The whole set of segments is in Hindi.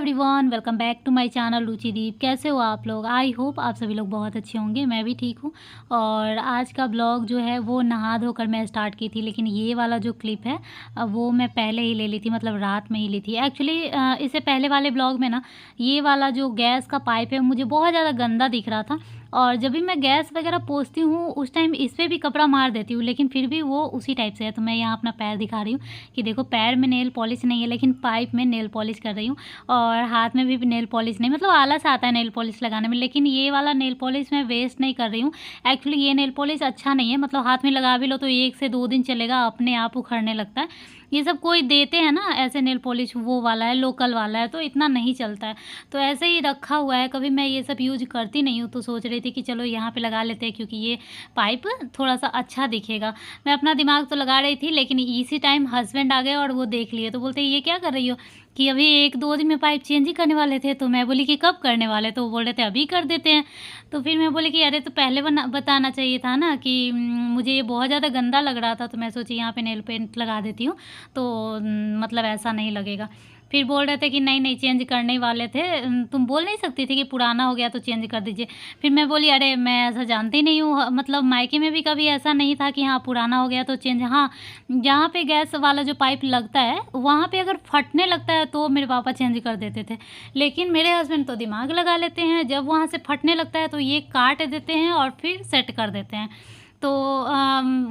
Everyone, welcome back to my channel Ruchideep. कैसे हो आप लोग? आई होप आप सभी लोग बहुत अच्छे होंगे। मैं भी ठीक हूँ। और आज का ब्लॉग जो है वो नहा धोकर मैं स्टार्ट की थी, लेकिन ये वाला जो क्लिप है वो मैं पहले ही ले ली थी, मतलब रात में ही ली थी। एक्चुअली इससे पहले वाले ब्लॉग में ना ये वाला जो गैस का पाइप है मुझे बहुत ज़्यादा गंदा दिख रहा था, और जब भी मैं गैस वगैरह पोंछती हूँ उस टाइम इस पे भी कपड़ा मार देती हूँ, लेकिन फिर भी वो उसी टाइप से है। तो मैं यहाँ अपना पैर दिखा रही हूँ कि देखो, पैर में नेल पॉलिश नहीं है लेकिन पाइप में नेल पॉलिश कर रही हूँ, और हाथ में भी नेल पॉलिश नहीं, मतलब आलस आता है नेल पॉलिश लगाने में। लेकिन ये वाला नेल पॉलिश मैं वेस्ट नहीं कर रही हूँ। एक्चुअली ये नेल पॉलिश अच्छा नहीं है, मतलब हाथ में लगा भी लो तो 1 से 2 दिन चलेगा, अपने आप उखड़ने लगता है। ये सब कोई देते हैं ना ऐसे नेल पॉलिश, वो वाला है, लोकल वाला है, तो इतना नहीं चलता है। तो ऐसे ही रखा हुआ है, कभी मैं ये सब यूज़ करती नहीं हूँ, तो सोच रही थी कि चलो यहाँ पे लगा लेते हैं क्योंकि ये पाइप थोड़ा-सा अच्छा दिखेगा। मैं अपना दिमाग तो लगा रही थी, लेकिन इसी टाइम हस्बैंड आ गए और वो देख लिए, तो बोलते ये क्या कर रही हो? कि अभी 1-2 दिन में पाइप चेंज ही करने वाले थे। तो मैं बोली कि कब करने वाले? तो वो बोल रहे थे अभी कर देते हैं। तो फिर मैं बोली कि अरे तो पहले बताना चाहिए था ना कि मुझे ये बहुत ज़्यादा गंदा लग रहा था, तो मैं सोची यहाँ पे नेल पेंट लगा देती हूँ, तो मतलब ऐसा नहीं लगेगा। फिर बोल रहे थे कि नहीं चेंज करने ही वाले थे, तुम बोल नहीं सकती थी कि पुराना हो गया तो चेंज कर दीजिए। फिर मैं बोली अरे मैं ऐसा जानती ही नहीं हूँ, मतलब मायके में भी कभी ऐसा नहीं था कि हाँ पुराना हो गया तो चेंज। हाँ, जहाँ पे गैस वाला जो पाइप लगता है वहाँ पे अगर फटने लगता है तो मेरे पापा चेंज कर देते थे, लेकिन मेरे हस्बैंड तो दिमाग लगा लेते हैं, जब वहाँ से फटने लगता है तो ये काट देते हैं और फिर सेट कर देते हैं। तो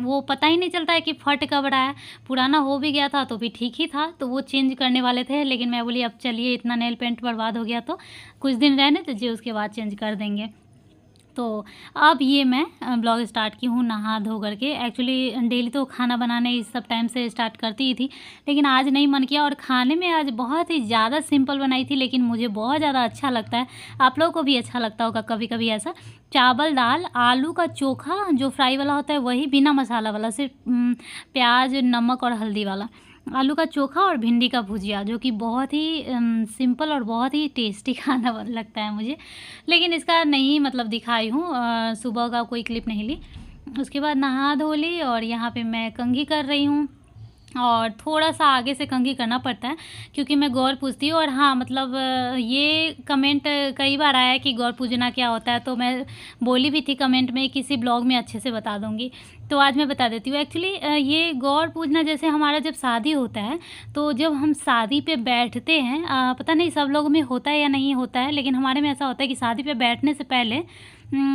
वो पता ही नहीं चलता है कि फट कब रहा है। पुराना हो भी गया था तो भी ठीक ही था, तो वो चेंज करने वाले थे, लेकिन मैं बोली अब चलिए इतना नेल पेंट बर्बाद हो गया तो कुछ दिन रहने दीजिए, उसके बाद चेंज कर देंगे। तो अब ये मैं ब्लॉग स्टार्ट की हूँ नहा धो करके। एक्चुअली डेली तो खाना बनाने इस सब टाइम से स्टार्ट करती ही थी, लेकिन आज नहीं मन किया, और खाने में आज बहुत ही ज़्यादा सिंपल बनाई थी, लेकिन मुझे बहुत ज़्यादा अच्छा लगता है। आप लोगों को भी अच्छा लगता होगा कभी कभी ऐसा। चावल दाल आलू का चोखा जो फ्राई वाला होता है, वही बिना मसाला वाला, सिर्फ प्याज नमक और हल्दी वाला आलू का चोखा और भिंडी का भुजिया, जो कि बहुत ही सिंपल और बहुत ही टेस्टी खाना लगता है मुझे। लेकिन इसका नहीं मतलब दिखाई हूँ, सुबह का कोई क्लिप नहीं ली। उसके बाद नहा धो ली और यहाँ पे मैं कंघी कर रही हूँ, और थोड़ा-सा आगे से कंघी करना पड़ता है क्योंकि मैं गौर पूजती हूँ। और हाँ, मतलब ये कमेंट कई बार आया है कि गौर पूजना क्या होता है, तो मैं बोली भी थी कमेंट में, किसी ब्लॉग में अच्छे से बता दूँगी। तो आज मैं बता देती हूँ। एक्चुअली ये गौर पूजना जैसे हमारा जब शादी होता है, तो जब हम शादी पे बैठते हैं, पता नहीं सब लोगों में होता है या नहीं होता है, लेकिन हमारे में ऐसा होता है कि शादी पे बैठने से पहले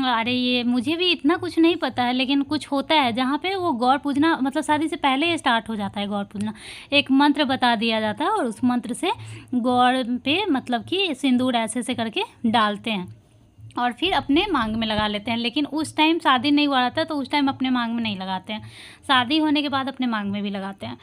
अरे ये मुझे भी इतना कुछ नहीं पता है, लेकिन कुछ होता है जहाँ पे वो गौर पूजना, मतलब शादी से पहले ही स्टार्ट हो जाता है गौर पूजना। एक मंत्र बता दिया जाता है और उस मंत्र से गौर पे मतलब कि सिंदूर ऐसे ऐसे करके डालते हैं और फिर अपने मांग में लगा लेते हैं। लेकिन उस टाइम शादी नहीं हुआ रहता है, तो उस टाइम अपने मांग में नहीं लगाते हैं, शादी होने के बाद अपने मांग में भी लगाते हैं।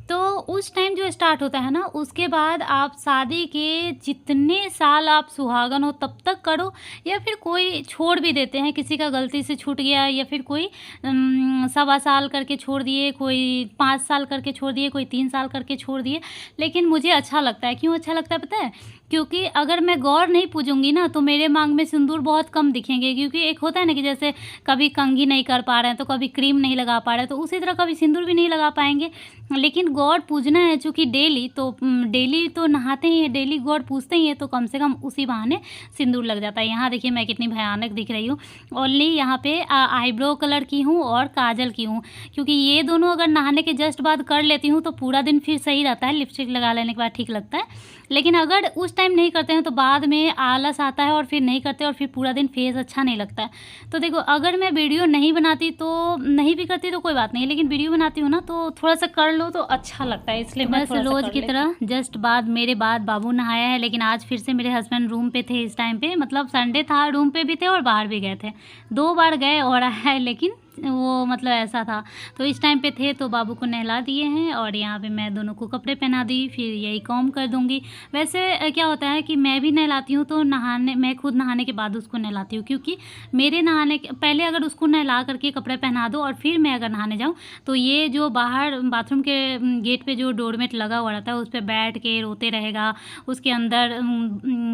तो उस टाइम जो स्टार्ट होता है ना, उसके बाद आप शादी के जितने साल आप सुहागन हो तब तक करो, या फिर कोई छोड़ भी देते हैं, किसी का गलती से छूट गया, या फिर कोई 1.25 साल करके छोड़ दिए, कोई 5 साल करके छोड़ दिए, कोई 3 साल करके छोड़ दिए। लेकिन मुझे अच्छा लगता है। क्यों अच्छा लगता है पता है? क्योंकि अगर मैं गौर नहीं पूजूंगी ना तो मेरे मांग में सिंदूर बहुत कम दिखेंगे, क्योंकि एक होता है ना कि जैसे कभी कंघी नहीं कर पा रहे हैं तो कभी क्रीम नहीं लगा पा रहे हैं, तो उसी तरह कभी सिंदूर भी नहीं लगा पाएंगे। लेकिन गौर पूजना है चूँकि डेली, तो डेली तो नहाते ही हैं, डेली गौर पूजते ही हैं, तो कम से कम उसी बहाने सिंदूर लग जाता है। यहाँ देखिए मैं कितनी भयानक दिख रही हूँ। ओनली यहाँ पे आईब्रो कलर की हूँ और काजल की हूँ, क्योंकि ये दोनों अगर नहाने के जस्ट बाद कर लेती हूँ तो पूरा दिन फिर सही रहता है, लिपस्टिक लगा लेने के बाद ठीक लगता है। लेकिन अगर उस टाइम नहीं करते हैं तो बाद में आलस आता है और फिर नहीं करते, और फिर पूरा दिन फेस अच्छा नहीं लगता है। तो देखो, अगर मैं वीडियो नहीं बनाती तो नहीं भी करती तो कोई बात नहीं, लेकिन वीडियो बनाती हूँ ना तो थोड़ा सा कर लो तो अच्छा लगता है, इसलिए बस रोज़ की तरह जस्ट बाद मेरे बाद बाबू नहाया है। लेकिन आज फिर से मेरे हस्बैंड रूम पे थे इस टाइम पे, मतलब संडे था, रूम पे भी थे और बाहर भी गए थे, 2 बार गए और आए, लेकिन वो मतलब ऐसा था। तो इस टाइम पे थे तो बाबू को नहला दिए हैं, और यहाँ पे मैं दोनों को कपड़े पहना दी, फिर यही कॉम कर दूँगी। वैसे क्या होता है कि मैं भी नहलाती हूँ तो मैं खुद नहाने के बाद उसको नहलाती हूँ, क्योंकि मेरे नहाने के पहले अगर उसको नहला करके कपड़े पहना दो और फिर मैं अगर नहाने जाऊँ तो ये जो बाहर बाथरूम के गेट पे जो डोरमेट लगा हुआ रहता है उस पर बैठ के रोते रहेगा, उसके अंदर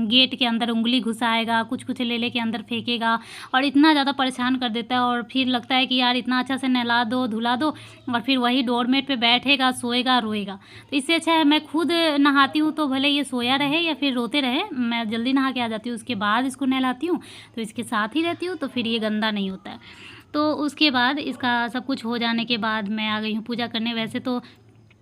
गेट के अंदर उंगली घुसाएगा, कुछ कुछ ले के अंदर फेंकेगा, और इतना ज़्यादा परेशान कर देता है। और फिर लगता है कि कि यार इतना अच्छा से नहला दो, धुला दो और फिर वही डोरमेट पे बैठेगा, सोएगा, रोएगा। तो इससे अच्छा है मैं खुद नहाती हूँ, तो भले ये सोया रहे या फिर रोते रहे, मैं जल्दी नहा के आ जाती हूँ, उसके बाद इसको नहलाती हूँ, तो इसके साथ ही रहती हूँ, तो फिर ये गंदा नहीं होता है। तो उसके बाद इसका सब कुछ हो जाने के बाद मैं आ गई हूँ पूजा करने। वैसे तो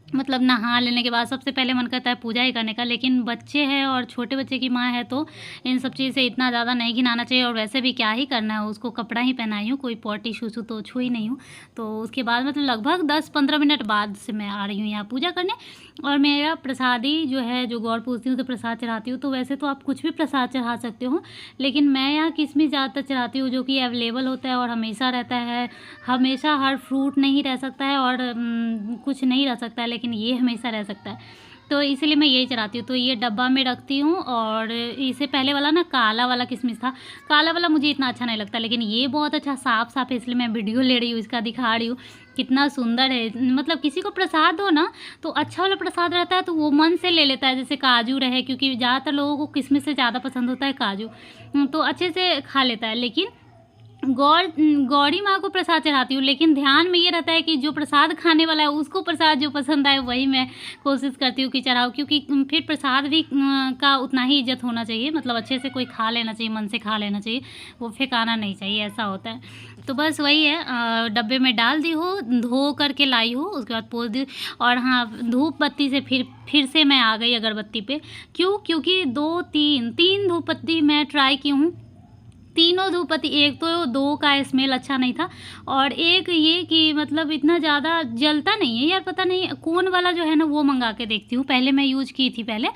मतलब नहा लेने के बाद सबसे पहले मन करता है पूजा ही करने का, लेकिन बच्चे हैं और छोटे बच्चे की माँ है, तो इन सब चीज़ से इतना ज़्यादा नहीं घिनाना चाहिए। और वैसे भी क्या ही करना है, उसको कपड़ा ही पहनाई हूँ, कोई पॉटी शूशू तो छू ही नहीं हूँ। तो उसके बाद मतलब लगभग 10-15 मिनट बाद से मैं आ रही हूँ यहाँ पूजा करने। और मेरा प्रसादी जो है, जो गौर पूजती हूँ तो प्रसाद चढ़ाती हूँ। तो वैसे तो आप कुछ भी प्रसाद चढ़ा सकते हो, लेकिन मैं यहाँ किशमिश ज़्यादातर चढ़ाती हूँ, जो कि अवेलेबल होता है और हमेशा रहता है। हमेशा हर फ्रूट नहीं रह सकता है और कुछ नहीं रह सकता है, लेकिन ये हमेशा रह सकता है, तो इसीलिए मैं यही चढ़ाती हूँ। तो ये डब्बा में रखती हूँ। और इससे पहले वाला ना काला वाला किशमिश था, काला वाला मुझे इतना अच्छा नहीं लगता, लेकिन ये बहुत अच्छा साफ साफ है, इसलिए मैं वीडियो ले रही हूँ, इसका दिखा रही हूँ कितना सुंदर है। मतलब किसी को प्रसाद दो ना, तो अच्छा वाला प्रसाद रहता है तो वो मन से ले लेता है। जैसे काजू रहे, क्योंकि ज़्यादातर लोगों को किशमिश से ज़्यादा पसंद होता है काजू, तो अच्छे से खा लेता है। लेकिन गौरी माँ को प्रसाद चढ़ाती हूँ, लेकिन ध्यान में ये रहता है कि जो प्रसाद खाने वाला है उसको प्रसाद जो पसंद आए वही मैं कोशिश करती हूँ कि चढ़ाऊँ, क्योंकि फिर प्रसाद भी का उतना ही इज्जत होना चाहिए। मतलब अच्छे से कोई खा लेना चाहिए, मन से खा लेना चाहिए, वो फेंकाना नहीं चाहिए, ऐसा होता है। तो बस वही है, डब्बे में डाल दी हो, धो करके लाई हो, उसके बाद पोंछ दी। और हाँ, धूप बत्ती से फिर से मैं आ गई अगरबत्ती पे। क्यों? क्योंकि तीन धूप बत्ती मैं ट्राई की हूँ, तीनों धूप बत्ती, एक तो 2 का स्मेल अच्छा नहीं था, और एक ये कि मतलब इतना ज़्यादा जलता नहीं है यार, पता नहीं। कोन वाला जो है ना वो मंगा के देखती हूँ, पहले मैं यूज़ की थी पहले,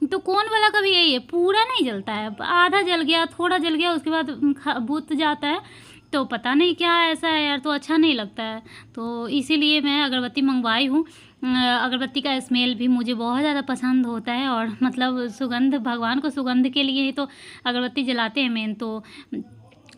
तो कोन वाला का भी यही है, पूरा नहीं जलता है, आधा जल गया, थोड़ा जल गया, उसके बाद बुझ जाता है। तो पता नहीं क्या ऐसा है यार, तो अच्छा नहीं लगता है। तो इसीलिए मैं अगरबत्ती मंगवाई हूँ। अगरबत्ती का स्मेल भी मुझे बहुत ज़्यादा पसंद होता है, और मतलब सुगंध, भगवान को सुगंध के लिए ही तो अगरबत्ती जलाते हैं मेन। तो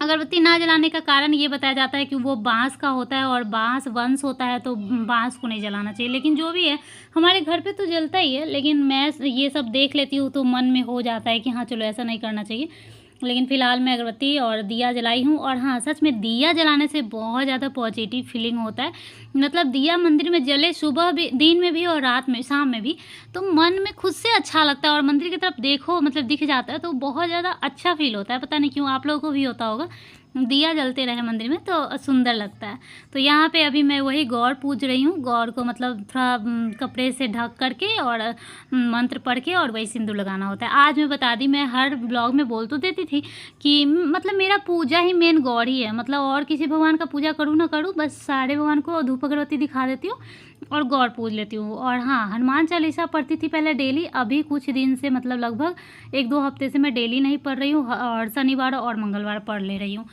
अगरबत्ती ना जलाने का कारण ये बताया जाता है कि वो बाँस का होता है और बाँस वंश होता है, तो बाँस को नहीं जलाना चाहिए। लेकिन जो भी है, हमारे घर पे तो जलता ही है, लेकिन मैं ये सब देख लेती हूँ तो मन में हो जाता है कि हाँ चलो ऐसा नहीं करना चाहिए। लेकिन फ़िलहाल मैं अगरबत्ती और दिया जलाई हूँ। और हाँ, सच में दिया जलाने से बहुत ज़्यादा पॉजिटिव फीलिंग होता है। मतलब दिया मंदिर में जले, सुबह भी, दिन में भी और रात में, शाम में भी, तो मन में खुद से अच्छा लगता है, और मंदिर की तरफ देखो, मतलब दिख जाता है, तो बहुत ज़्यादा अच्छा फ़ील होता है। पता नहीं क्यों, आप लोगों को भी होता होगा, दिया जलते रहे मंदिर में तो सुंदर लगता है। तो यहाँ पे अभी मैं वही गौर पूज रही हूँ। गौर को मतलब थोड़ा कपड़े से ढक करके और मंत्र पढ़ के और वही सिंदूर लगाना होता है। आज मैं बता दी, मैं हर ब्लॉग में बोल तो देती थी कि मतलब मेरा पूजा ही मेन गौर ही है। मतलब और किसी भगवान का पूजा करूँ ना करूँ, बस सारे भगवान को धूप अगरबत्ती दिखा देती हूँ और गौर पूज लेती हूँ। और हाँ, हनुमान चालीसा पढ़ती थी पहले डेली, अभी कुछ दिन से मतलब लगभग 1-2 हफ्ते से मैं डेली नहीं पढ़ रही हूँ, और शनिवार और मंगलवार पढ़ ले रही हूँ।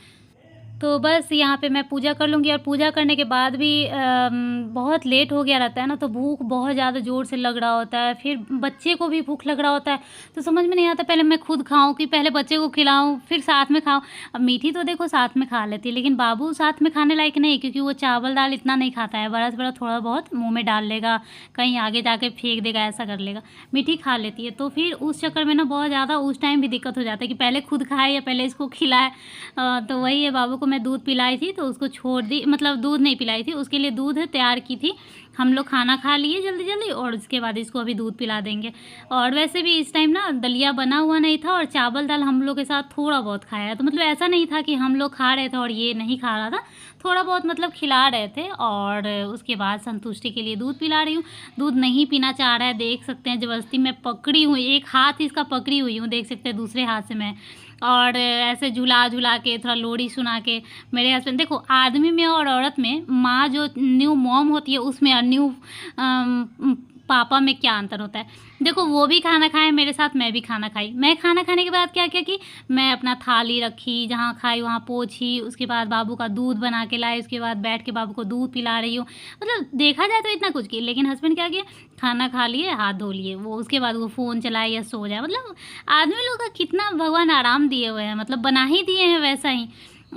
तो बस यहाँ पे मैं पूजा कर लूँगी। और पूजा करने के बाद भी बहुत लेट हो गया रहता है ना, तो भूख बहुत ज़्यादा ज़ोर से लग रहा होता है, फिर बच्चे को भी भूख लग रहा होता है, तो समझ में नहीं आता पहले मैं खुद खाऊँ कि पहले बच्चे को खिलाऊँ फिर साथ में खाऊँ। अब मीठी तो देखो साथ में खा लेती है, लेकिन बाबू साथ में खाने लायक नहीं, क्योंकि वो चावल दाल इतना नहीं खाता है, बड़ा से बड़ा थोड़ा बहुत मुँह में डाल लेगा, कहीं आगे जाके फेंक देगा, ऐसा कर लेगा। मीठी खा लेती है, तो फिर उस चक्कर में ना बहुत ज़्यादा उस टाइम भी दिक्कत हो जाता है कि पहले खुद खाए या पहले इसको खिलाए। तो वही है, बाबू को मैं दूध पिलाई थी तो उसको छोड़ दी, मतलब दूध नहीं पिलाई थी, उसके लिए दूध तैयार की थी। हम लोग खाना खा लिए जल्दी जल्दी, और उसके बाद इसको अभी दूध पिला देंगे। और वैसे भी इस टाइम ना दलिया बना हुआ नहीं था, और चावल दाल हम लोग के साथ थोड़ा बहुत खाया, तो मतलब ऐसा नहीं था कि हम लोग खा रहे थे और ये नहीं खा रहा था, थोड़ा बहुत मतलब खिला रहे थे। और उसके बाद संतुष्टि के लिए दूध पिला रही हूँ। दूध नहीं पीना चाह रहा है, देख सकते हैं, ज़बरदस्ती मैं पकड़ी हुई, एक हाथ इसका पकड़ी हुई हूँ, देख सकते हैं, दूसरे हाथ से मैं, और ऐसे झुला झुला के थोड़ा लोरी सुना के। मेरे हस्बैंड, देखो आदमी में और औरत में, माँ जो न्यू मॉम होती है उसमें और न्यू पापा में क्या अंतर होता है। देखो वो भी खाना खाए मेरे साथ, मैं भी खाना खाई। मैं खाना खाने के बाद क्या क्या की, मैं अपना थाली रखी, जहाँ खाई वहाँ पोंछी, उसके बाद बाबू का दूध बना के लाई, उसके बाद बैठ के बाबू को दूध पिला रही हूँ। मतलब देखा जाए तो इतना कुछ की, लेकिन हस्बैंड क्या किए, खाना खा लिए, हाथ धो लिए, वो उसके बाद वो फ़ोन चलाए या सो जाए। मतलब आदमी लोग का कितना भगवान आराम दिए हुए हैं, मतलब बना ही दिए हैं वैसा ही।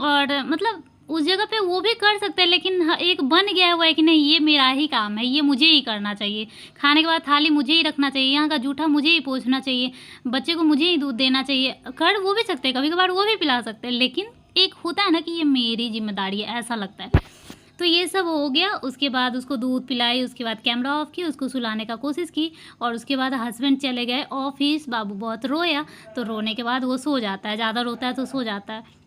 और मतलब उस जगह पे वो भी कर सकते हैं, लेकिन एक बन गया हुआ है कि नहीं ये मेरा ही काम है, ये मुझे ही करना चाहिए, खाने के बाद थाली मुझे ही रखना चाहिए, यहाँ का जूठा मुझे ही पोंछना चाहिए, बच्चे को मुझे ही दूध देना चाहिए। कर वो भी सकते हैं, कभी कभार वो भी पिला सकते हैं, लेकिन एक होता है ना कि ये मेरी ज़िम्मेदारी है, ऐसा लगता है। तो ये सब हो गया, उसके बाद उसको दूध पिलाई, उसके बाद कैमरा ऑफ़ किया, उसको सुलाने का कोशिश की और उसके बाद हस्बैंड चले गए ऑफ़िस। बाबू बहुत रोया, तो रोने के बाद वो सो जाता है, ज़्यादा रोता है तो सो जाता है।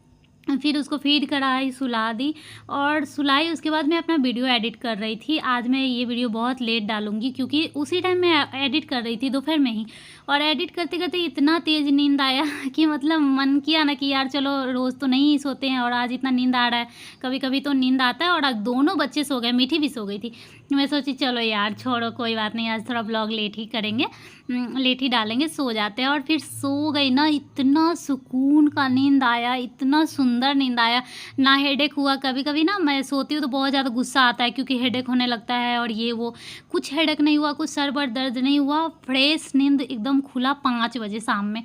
फिर उसको फ़ीड कराई, सुला दी और सुलाई, उसके बाद मैं अपना वीडियो एडिट कर रही थी। आज मैं ये वीडियो बहुत लेट डालूँगी क्योंकि उसी टाइम मैं एडिट कर रही थी दोपहर में ही, और एडिट करते-करते इतना तेज़ नींद आया कि मतलब मन किया ना कि यार चलो रोज़ तो नहीं सोते हैं और आज इतना नींद आ रहा है। कभी-कभी तो नींद आता है और आज दोनों बच्चे सो गए, मीठी भी सो गई थी। मैं सोची चलो यार छोड़ो कोई बात नहीं, आज थोड़ा व्लॉग लेट ही करेंगे, लेट ही डालेंगे, सो जाते हैं। और फिर सो गई ना, इतना सुकून का नींद आया, इतना सुंदर नींद आया, ना हेडेक हुआ। कभी-कभी ना मैं सोती हूँ तो बहुत ज़्यादा गुस्सा आता है क्योंकि हेडेक होने लगता है और ये वो, कुछ हेडेक नहीं हुआ, कुछ सर पर दर्द नहीं हुआ, फ्रेश नींद एकदम खुला 5 बजे शाम में।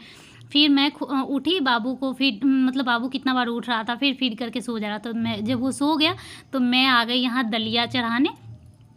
फिर मैं उठी, बाबू को फीड, मतलब बाबू कितना बार उठ रहा था, फिर फीड करके सो जा रहा था। तो मैं जब वो सो गया तो मैं आ गई यहाँ दलिया चढ़ाने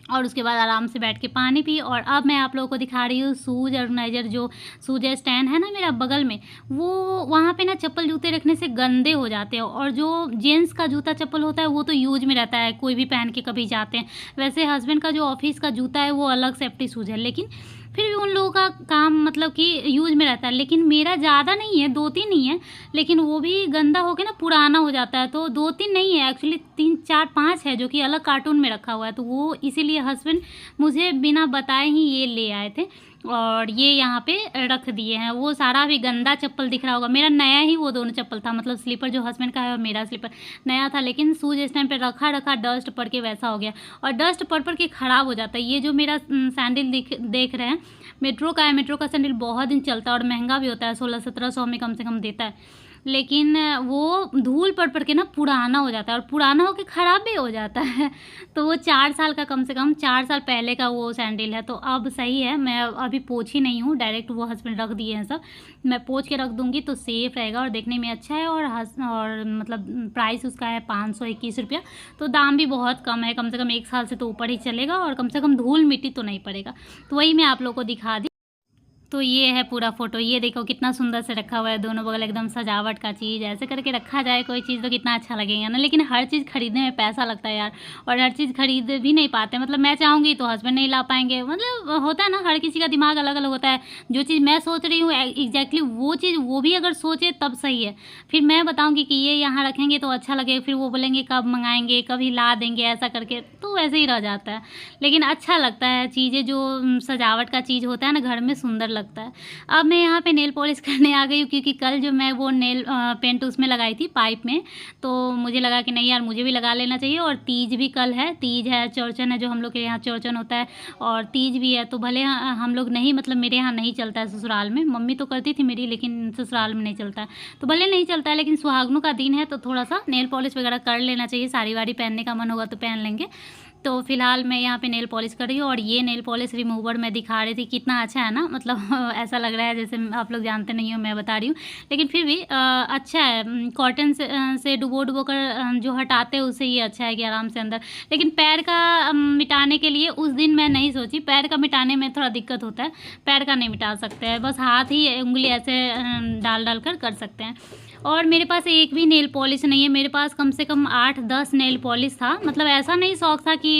और उसके बाद आराम से बैठ के पानी पी। और अब मैं आप लोगों को दिखा रही हूँ शूज़ ऑर्गेनाइज़र, जो शूज़ स्टैंड है ना मेरा बगल में, वो वहाँ पे ना चप्पल जूते रखने से गंदे हो जाते हैं, और जो जेंट्स का जूता चप्पल होता है वो तो यूज में रहता है, कोई भी पहन के कभी जाते हैं। वैसे हस्बैंड का जो ऑफिस का जूता है वो अलग सेफ्टी शूज़ है, लेकिन फिर भी उन लोगों का काम मतलब कि यूज में रहता है। लेकिन मेरा ज़्यादा नहीं है, 2-3 ही है, लेकिन वो भी गंदा हो के ना पुराना हो जाता है। तो 2-3 नहीं है एक्चुअली, 3-4-5 है जो कि अलग कार्टून में रखा हुआ है। तो वो इसीलिए हस्बैंड मुझे बिना बताए ही ये ले आए थे और ये यहाँ पे रख दिए हैं। वो सारा भी गंदा चप्पल दिख रहा होगा, मेरा नया ही वो दोनों चप्पल था, मतलब स्लीपर जो हस्बैंड का है और मेरा स्लीपर नया था, लेकिन शूज़ इस टाइम पे रखा रखा डस्ट पड़ के वैसा हो गया, और डस्ट पड़ पड़ के ख़राब हो जाता है। ये जो मेरा सैंडल देख रहे हैं, मेट्रो का है। मेट्रो का सैंडल बहुत दिन चलता है और महंगा भी होता है, 1600-1700 में कम से कम देता है, लेकिन वो धूल पड़ पड़ के ना पुराना हो जाता है और पुराना होके ख़राब भी हो जाता है। तो वो 4 साल का, कम से कम 4 साल पहले का वो सैंडल है। तो अब सही है, मैं अभी पोंछी नहीं हूँ, डायरेक्ट वो हस्बैंड रख दिए हैं सब। मैं पोंछ के रख दूँगी तो सेफ़ रहेगा और देखने में अच्छा है, और मतलब प्राइस उसका है 521 रुपया। तो दाम भी बहुत कम है, कम से कम 1 साल से तो ऊपर ही चलेगा और कम से कम धूल मिट्टी तो नहीं पड़ेगा। तो वही मैं आप लोगों को दिखा दी। तो ये है पूरा फ़ोटो, ये देखो कितना सुंदर से रखा हुआ है, दोनों बगल एकदम सजावट का चीज़। ऐसे करके रखा जाए कोई चीज़ तो कितना अच्छा लगेगा ना। लेकिन हर चीज़ खरीदने में पैसा लगता है यार, और हर चीज़ खरीद भी नहीं पाते। मतलब मैं चाहूँगी तो हस्बैंड नहीं ला पाएंगे, मतलब होता है ना, हर किसी का दिमाग अलग अलग होता है। जो चीज़ मैं सोच रही हूँ एग्जैक्टली वो चीज़ वो भी अगर सोचे तब सही है। फिर मैं बताऊँगी कि ये यहाँ रखेंगे तो अच्छा लगेगा, फिर वो बोलेंगे कब मंगाएंगे, कभी ला देंगे, ऐसा करके तो वैसे ही रह जाता है। लेकिन अच्छा लगता है चीज़ें, जो सजावट का चीज़ होता है ना घर में, सुंदर लगता है। अब मैं यहाँ पे नेल पॉलिश करने आ गई हूँ क्योंकि कल जो मैं वो नेल पेंट उसमें लगाई थी पाइप में, तो मुझे लगा कि नहीं यार मुझे भी लगा लेना चाहिए। और तीज भी कल है, तीज है, चौरचन है, जो हम लोग के यहाँ चौरचन होता है, और तीज भी है। तो भले हम लोग नहीं, मतलब मेरे यहाँ नहीं चलता है ससुराल में, मम्मी तो करती थी मेरी, लेकिन ससुराल में नहीं चलता है। तो भले नहीं चलता है, लेकिन सुहागनों का दिन है तो थोड़ा सा नेल पॉलिश वगैरह कर लेना चाहिए। साड़ी वाड़ी पहनने का मन होगा तो पहन लेंगे। तो फ़िलहाल मैं यहाँ पे नेल पॉलिश कर रही हूँ, और ये नेल पॉलिश रिमूवर मैं दिखा रही थी, कितना अच्छा है ना। मतलब ऐसा लग रहा है जैसे आप लोग जानते नहीं हो, मैं बता रही हूँ, लेकिन फिर भी अच्छा है। कॉटन से डुबो कर जो हटाते हैं उससे ये अच्छा है कि आराम से अंदर। लेकिन पैर का मिटाने के लिए उस दिन मैं नहीं सोची, पैर का मिटाने में थोड़ा दिक्कत होता है, पैर का नहीं मिटा सकते हैं, बस हाथ ही उंगली ऐसे डाल कर सकते हैं। और मेरे पास एक भी नेल पॉलिश नहीं है, मेरे पास कम से कम 8-10 नेल पॉलिश था। मतलब ऐसा नहीं शौक था कि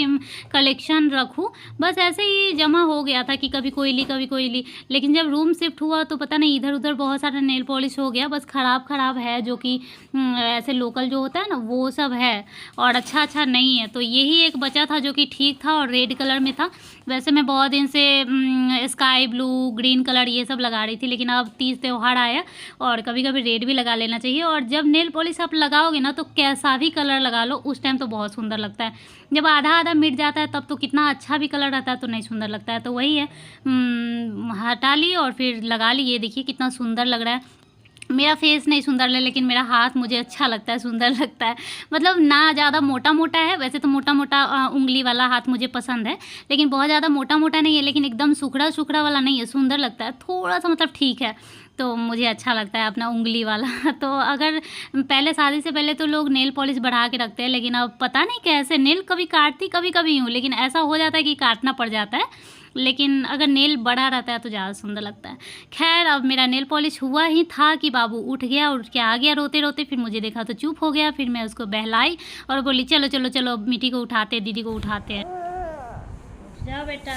कलेक्शन रखूँ, बस ऐसे ही जमा हो गया था कि कभी कोई ली कभी कोई ली। लेकिन जब रूम शिफ्ट हुआ तो पता नहीं इधर उधर बहुत सारा नेल पॉलिश हो गया, बस ख़राब है, जो कि ऐसे लोकल जो होता है ना वो सब है, और अच्छा नहीं है। तो यही एक बचा था जो कि ठीक था और रेड कलर में था। वैसे मैं बहुत दिन से स्काई ब्लू, ग्रीन कलर ये सब लगा रही थी, लेकिन अब तीज त्यौहार आया और कभी कभी रेड भी लगा लेना चाहिए। और जब नेल पॉलिश आप लगाओगे ना तो कैसा भी कलर लगा लो उस टाइम तो बहुत सुंदर लगता है। जब आधा आधा मिट जाता है तब तो कितना अच्छा भी कलर रहता है तो नहीं सुंदर लगता है। तो वही है, हटा ली और फिर लगा ली। ये देखिए कितना सुंदर लग रहा है। मेरा फेस नहीं सुंदर है, लेकिन मेरा हाथ मुझे अच्छा लगता है, सुंदर लगता है। मतलब ना ज़्यादा मोटा मोटा है, वैसे तो मोटा मोटा उंगली वाला हाथ मुझे पसंद है, लेकिन बहुत ज़्यादा मोटा मोटा नहीं है, लेकिन एकदम सूखड़ा सूखड़ा वाला नहीं है, सुंदर लगता है थोड़ा सा, मतलब ठीक है। तो मुझे अच्छा लगता है अपना उंगली वाला। तो अगर पहले शादी से पहले तो लोग नेल पॉलिश बढ़ा के रखते हैं, लेकिन अब पता नहीं कैसे नेल कभी काटती कभी कभी हूँ, लेकिन ऐसा हो जाता है कि काटना पड़ जाता है। लेकिन अगर नेल बड़ा रहता है तो ज़्यादा सुंदर लगता है। खैर अब मेरा नेल पॉलिश हुआ ही था कि बाबू उठ गया, उठ के आ गया रोते रोते। फिर मुझे देखा तो चुप हो गया। फिर मैं उसको बहलाई और बोली चलो चलो चलो मिट्टी को उठाते, दीदी को उठाते हैं। उठ जाओ बेटा।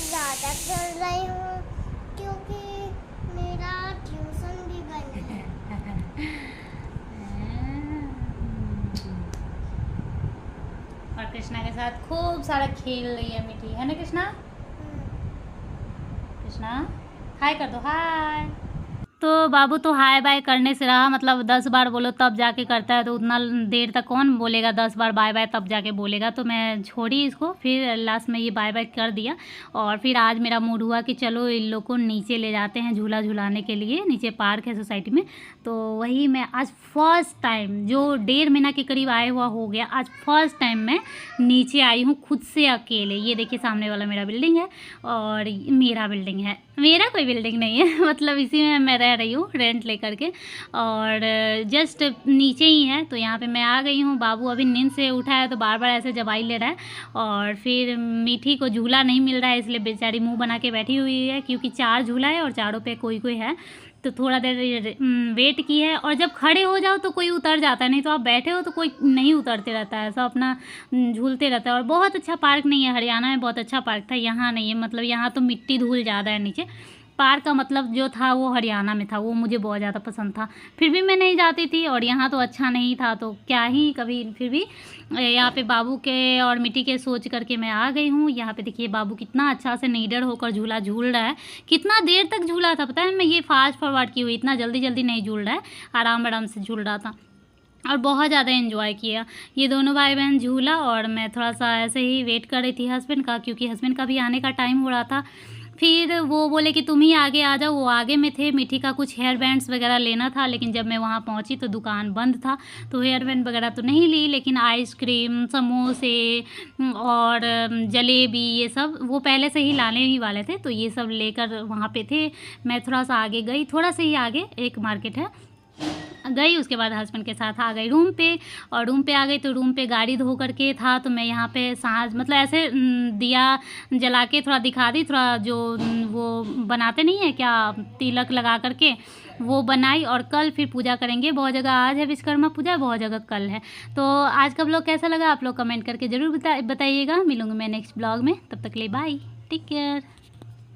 ज़्यादा कर रही हूँ क्योंकि मेरा ट्यूशन भी बंद है। और कृष्णा के साथ खूब सारा खेल रही है मिट्टी, है ना कृष्णा? कृष्णा हाय कर दो, हाय। तो बाबू तो हाय बाय करने से रहा, मतलब 10 बार बोलो तब जाके करता है, तो उतना देर तक कौन बोलेगा, 10 बार बाय बाय तब जाके बोलेगा। तो मैं छोड़ी इसको, फिर लास्ट में ये बाय बाय कर दिया। और फिर आज मेरा मूड हुआ कि चलो इन लोग को नीचे ले जाते हैं झूला झुलाने के लिए, नीचे पार्क है सोसाइटी में। तो वही मैं आज फर्स्ट टाइम, जो 1.5 महीना के करीब आया हुआ हो गया, आज फर्स्ट टाइम मैं नीचे आई हूँ खुद से अकेले। ये देखिए सामने वाला मेरा बिल्डिंग है और मेरा बिल्डिंग है, मेरा कोई बिल्डिंग नहीं है मतलब इसी में मैं रह रही हूँ रेंट लेकर के, और जस्ट नीचे ही है। तो यहाँ पे मैं आ गई हूँ। बाबू अभी नींद से उठा है तो बार बार ऐसे जवाई ले रहा है। और फिर मीठी को झूला नहीं मिल रहा है, इसलिए बेचारी मुंह बना के बैठी हुई है, क्योंकि 4 झूला है और चारों पे कोई कोई है। तो थोड़ा देर वेट की है। और जब खड़े हो जाओ तो कोई उतर जाता है, नहीं तो आप बैठे हो तो कोई नहीं उतरते रहता है, सब अपना झूलते रहता है। और बहुत अच्छा पार्क नहीं है, हरियाणा में बहुत अच्छा पार्क था, यहाँ नहीं है। मतलब यहाँ तो मिट्टी धूल ज़्यादा है नीचे। पार्क का मतलब जो था वो हरियाणा में था, वो मुझे बहुत ज़्यादा पसंद था। फिर भी मैं नहीं जाती थी, और यहाँ तो अच्छा नहीं था तो क्या ही कभी। फिर भी यहाँ पे बाबू के और मिट्टी के सोच करके मैं आ गई हूँ। यहाँ पे देखिए बाबू कितना अच्छा से निडर होकर झूला झूल रहा है। कितना देर तक झूला था पता है, मैं ये फास्ट फॉरवर्ड की हुई, इतना जल्दी जल्दी नहीं झूल रहा है, आराम आराम से झूल रहा था और बहुत ज़्यादा एंजॉय किया। ये दोनों भाई बहन झूला, और मैं थोड़ा सा ऐसे ही वेट कर रही थी हस्बैंड का, क्योंकि हस्बैंड का भी आने का टाइम हो रहा था। फिर वो बोले कि तुम ही आगे आ जाओ, वो आगे में थे। मिट्टी का कुछ हेयर बैंड्स वगैरह लेना था, लेकिन जब मैं वहाँ पहुँची तो दुकान बंद था, तो हेयर बैंड वगैरह तो नहीं ली, लेकिन आइसक्रीम, समोसे और जलेबी ये सब वो पहले से ही लाने ही वाले थे, तो ये सब लेकर वहाँ पे थे। मैं थोड़ा सा आगे गई, थोड़ा सा ही आगे एक मार्केट है गई, उसके बाद हस्बैंड के साथ आ गई रूम पे। और रूम पे आ गई तो रूम पे गाड़ी धो करके था, तो मैं यहाँ पे सांझ मतलब ऐसे दिया जला के थोड़ा दिखा दी, थोड़ा जो वो बनाते नहीं है क्या, तिलक लगा करके वो बनाई। और कल फिर पूजा करेंगे, बहुत जगह आज है विश्वकर्मा पूजा, बहुत जगह कल है। तो आज का ब्लॉग कैसा लगा आप लोग कमेंट करके ज़रूर बताइएगा। मिलूँगी मैं नेक्स्ट ब्लॉग में, तब तक के लिए बाय, टेक केयर।